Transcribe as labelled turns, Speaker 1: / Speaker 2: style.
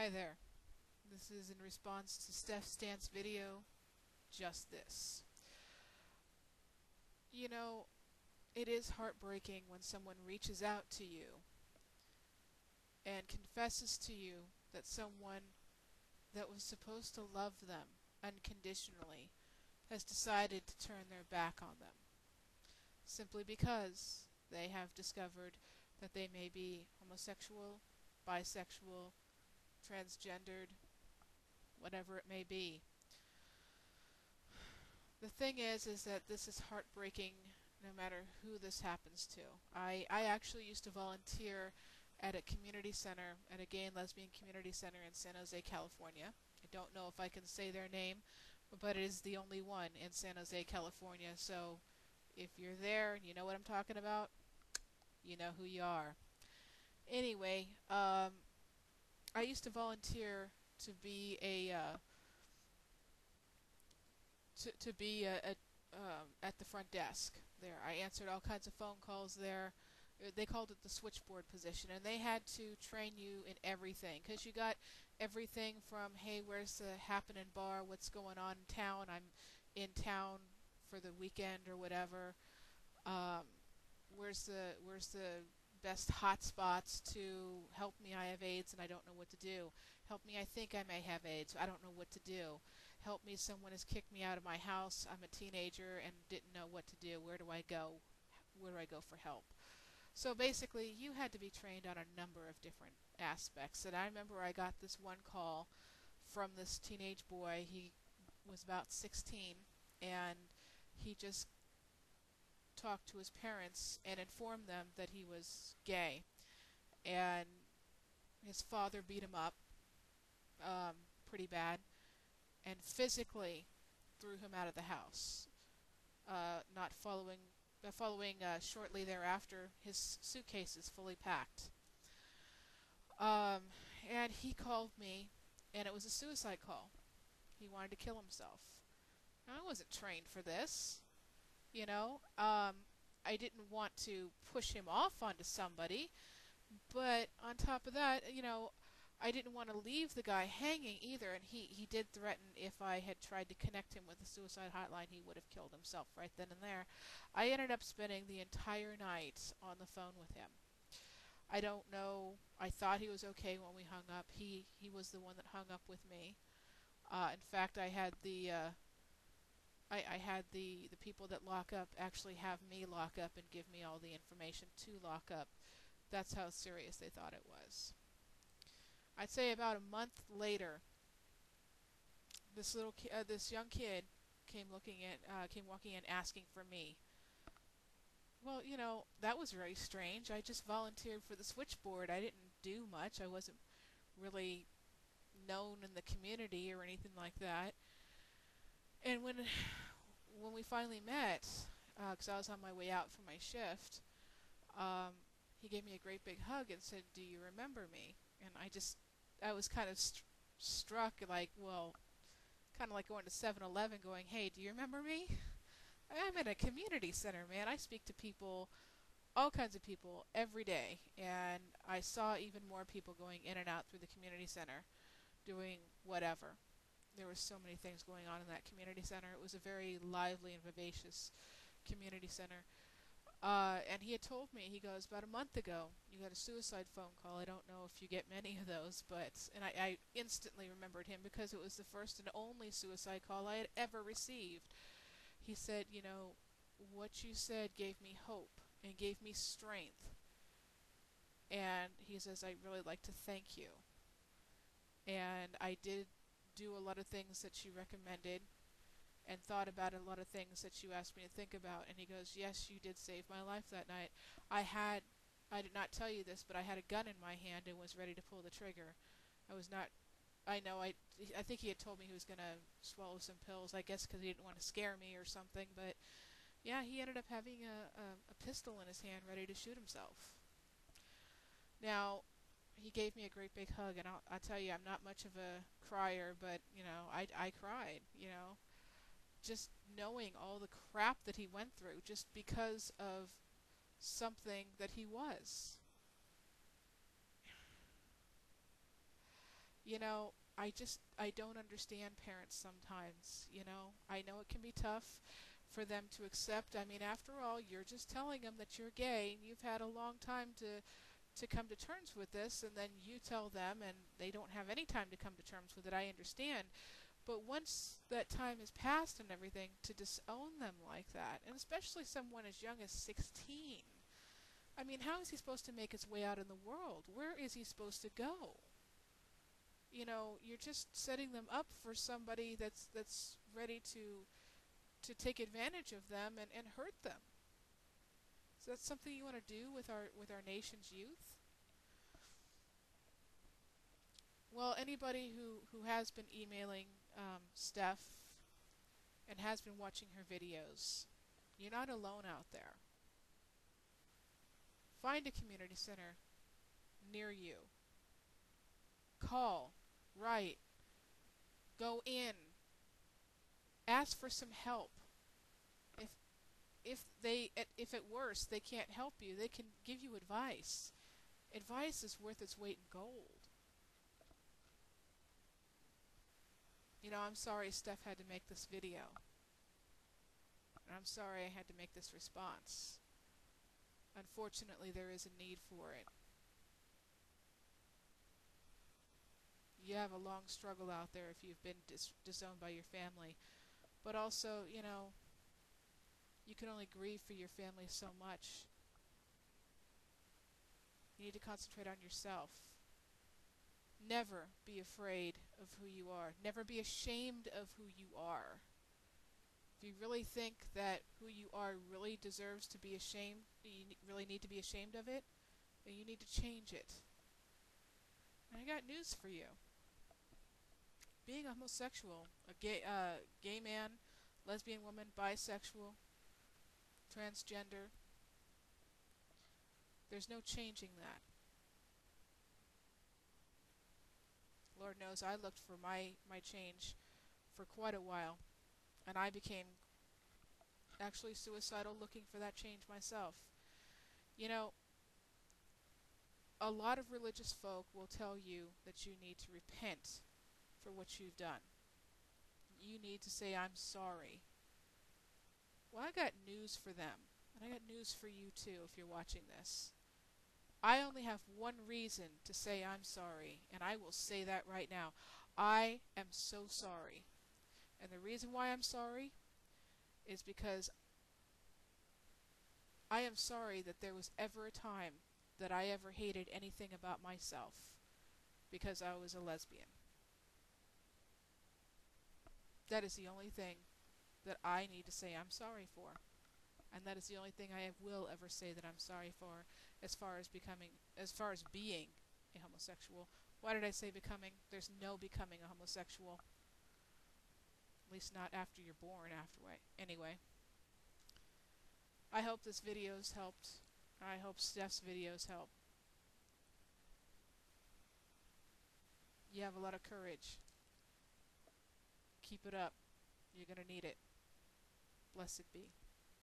Speaker 1: Hi there. This is in response to Steph Stant's video, Just This. You know, it is heartbreaking when someone reaches out to you and confesses to you that someone that was supposed to love them unconditionally has decided to turn their back on them, simply because they have discovered that they may be homosexual, bisexual, transgendered, whatever it may be. The thing is that this is heartbreaking no matter who this happens to. I actually used to volunteer at a community center, at a gay and lesbian community center in San Jose, California. I don't know if I can say their name, but it is the only one in San Jose, California. So if you're there and you know what I'm talking about, you know who you are. Anyway, I used to volunteer to be at the front desk there. I answered all kinds of phone calls there. They called it the switchboard position, and they had to train you in everything, because you got everything from, hey, where's the happening bar, what's going on in town, I'm in town for the weekend or whatever, where's the best hot spots to help me, I have AIDS and I don't know what to do. Help me, I think I may have AIDS, I don't know what to do. Help me, someone has kicked me out of my house, I'm a teenager and didn't know what to do. Where do I go? Where do I go for help? So basically, you had to be trained on a number of different aspects. And I remember I got this one call from this teenage boy. He was about 16, and he just talked to his parents and informed them that he was gay. And his father beat him up pretty bad and physically threw him out of the house. Not following, shortly thereafter, his suitcase is fully packed. And he called me, and it was a suicide call. He wanted to kill himself. Now, I wasn't trained for this, you know. I didn't want to push him off onto somebody, but on top of that, I didn't want to leave the guy hanging either, and he did threaten if I had tried to connect him with the suicide hotline, he would have killed himself right then and there. I ended up spending the entire night on the phone with him. I don't know, I thought he was okay when we hung up. He was the one that hung up with me. In fact, I had the people that lock up actually have me lock up and give me all the information to lock up. That's how serious they thought it was. I'd say about a month later, this young kid came walking in asking for me. Well, that was very strange. I just volunteered for the switchboard. I didn't do much. I wasn't really known in the community or anything like that. And when we finally met, because I was on my way out from my shift, he gave me a great big hug and said, "Do you remember me?" And I was kind of struck, like, well, kind of like going to 7-Eleven going, "Hey, do you remember me?" I'm in a community center, man. I speak to people, all kinds of people, every day. And I saw even more people going in and out through the community center, doing whatever. There were so many things going on in that community center. It was a very lively and vivacious community center. And he had told me, he goes, about a month ago, you got a suicide phone call. I don't know if you get many of those, and I instantly remembered him because it was the first and only suicide call I had ever received. He said, what you said gave me hope and gave me strength. And he says, I'd really like to thank you. And I did do a lot of things that you recommended and thought about a lot of things that you asked me to think about. And he goes, yes, you did save my life that night. I did not tell you this, but I had a gun in my hand and was ready to pull the trigger. I think he had told me he was going to swallow some pills, I guess because he didn't want to scare me or something, but yeah, he ended up having a pistol in his hand ready to shoot himself. Now, he gave me a great big hug, and I'll tell you, I'm not much of a crier, but, I cried, just knowing all the crap that he went through just because of something that he was. I don't understand parents sometimes. I know it can be tough for them to accept. I mean, after all, you're just telling them that you're gay and you've had a long time to come to terms with this, and then you tell them and they don't have any time to come to terms with it. I understand. But once that time has passed and everything, to disown them like that, and especially someone as young as 16, I mean, how is he supposed to make his way out in the world? Where is he supposed to go? You're just setting them up for somebody that's ready to take advantage of them and hurt them. So that's something you want to do with our nation's youth? Well, anybody who has been emailing Steph and has been watching her videos, you're not alone out there. Find a community center near you. Call, write, go in, ask for some help. If if at worst they can't help you, they can give you advice. Advice is worth its weight in gold. I'm sorry Steph had to make this video. And I'm sorry I had to make this response. Unfortunately, there is a need for it. You have a long struggle out there if you've been disowned by your family. But also, you can only grieve for your family so much. You need to concentrate on yourself. Never be afraid of who you are. Never be ashamed of who you are. If you really think that who you are really deserves to be ashamed, you really need to be ashamed of it, then you need to change it. And I got news for you. Being a homosexual, a gay man, lesbian woman, bisexual, transgender, there's no changing that. Lord knows I looked for my change for quite a while, and I became actually suicidal looking for that change myself. A lot of religious folk will tell you that you need to repent for what you've done. You need to say, I'm sorry. Well, I got news for them, and I got news for you too if you're watching this. I only have one reason to say I'm sorry, and I will say that right now. I am so sorry. And the reason why I'm sorry is because I am sorry that there was ever a time that I ever hated anything about myself because I was a lesbian. That is the only thing that I need to say I'm sorry for. And that is the only thing I will ever say that I'm sorry for as far as being a homosexual. Why did I say becoming? There's no becoming a homosexual. At least not after you're born, anyway. I hope this video's helped. I hope Steph's videos help. You have a lot of courage. Keep it up. You're going to need it. Blessed be.